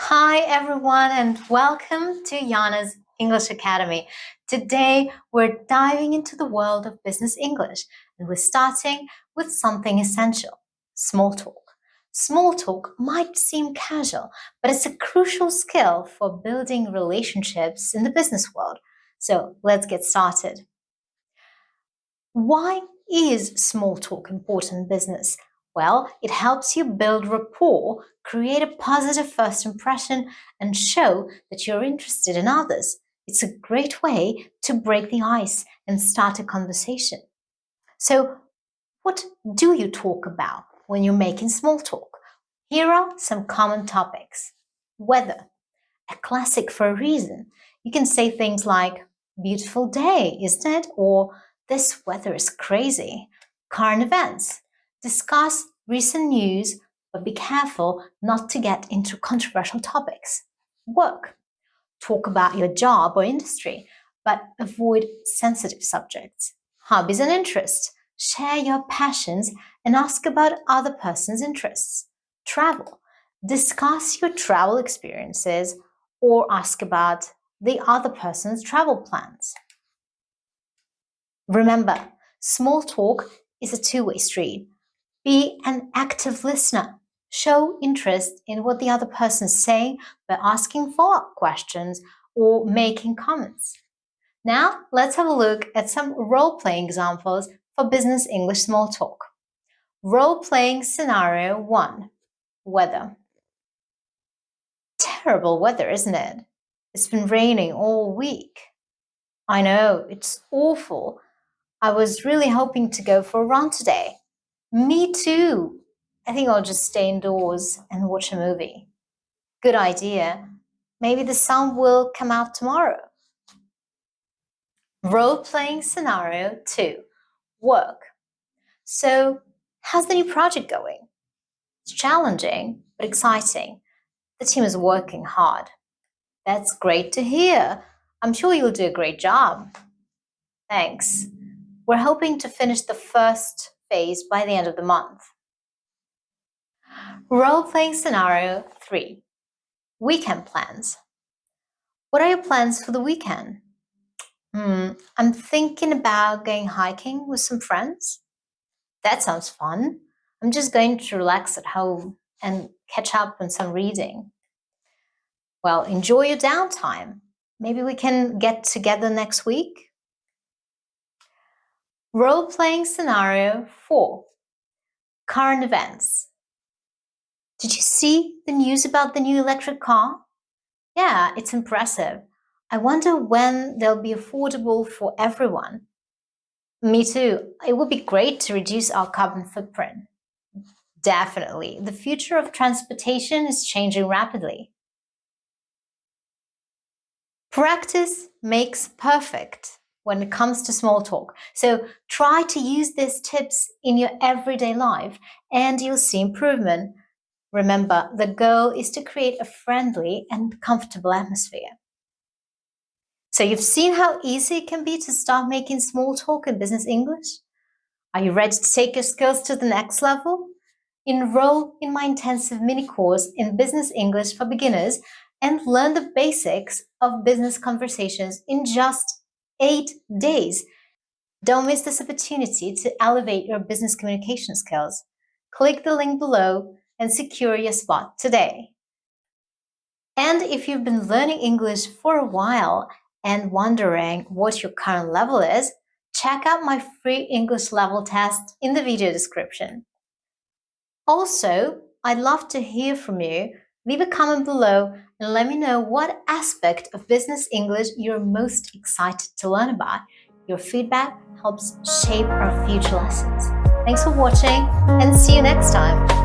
Hi everyone and welcome to Yana's English Academy. Today we're diving into the world of business English and we're starting with something essential, small talk. Small talk might seem casual, but it's a crucial skill for building relationships in the business world. So let's get started. Why is small talk important in business? Well, it helps you build rapport, create a positive first impression, and show that you're interested in others. It's a great way to break the ice and start a conversation. So, what do you talk about when you're making small talk? Here are some common topics. Weather, a classic for a reason. You can say things like, beautiful day, isn't it? Or this weather is crazy. Current events. Discuss recent news, but be careful not to get into controversial topics. Work. Talk about your job or industry, but avoid sensitive subjects. Hobbies and interests. Share your passions and ask about other person's interests. Travel. Discuss your travel experiences or ask about the other person's travel plans. Remember, small talk is a two-way street. Be an active listener. Show interest in what the other person is saying by asking follow-up questions or making comments. Now, let's have a look at some role-playing examples for business English small talk. Role-playing scenario 1. Weather. Terrible weather, isn't it? It's been raining all week. I know, it's awful. I was really hoping to go for a run today. Me too. I think I'll just stay indoors and watch a movie. Good idea. Maybe the sun will come out tomorrow. Role-playing scenario 2. Work. So, how's the new project going? It's challenging, but exciting. The team is working hard. That's great to hear. I'm sure you'll do a great job. Thanks. We're hoping to finish the first phase by the end of the month. Role-playing scenario 3. Weekend plans. What are your plans for the weekend? I'm thinking about going hiking with some friends. That sounds fun. I'm just going to relax at home and catch up on some reading. Well, enjoy your downtime. Maybe we can get together next week. Role-playing scenario 4. Current events. Did you see the news about the new electric car? Yeah, it's impressive. I wonder when they'll be affordable for everyone. Me too. It would be great to reduce our carbon footprint. Definitely. The future of transportation is changing rapidly. Practice makes perfect when it comes to small talk. So try to use these tips in your everyday life and you'll see improvement. Remember, the goal is to create a friendly and comfortable atmosphere. So you've seen how easy it can be to start making small talk in business English? Are you ready to take your skills to the next level? Enroll in my intensive mini course in Business English for Beginners and learn the basics of business conversations in just 8 days. Don't miss this opportunity to elevate your business communication skills. Click the link below and secure your spot today. And if you've been learning English for a while and wondering what your current level is, check out my free English level test in the video description. Also, I'd love to hear from you. Leave a comment below and let me know what aspect of business English you're most excited to learn about. Your feedback helps shape our future lessons. Thanks for watching and see you next time.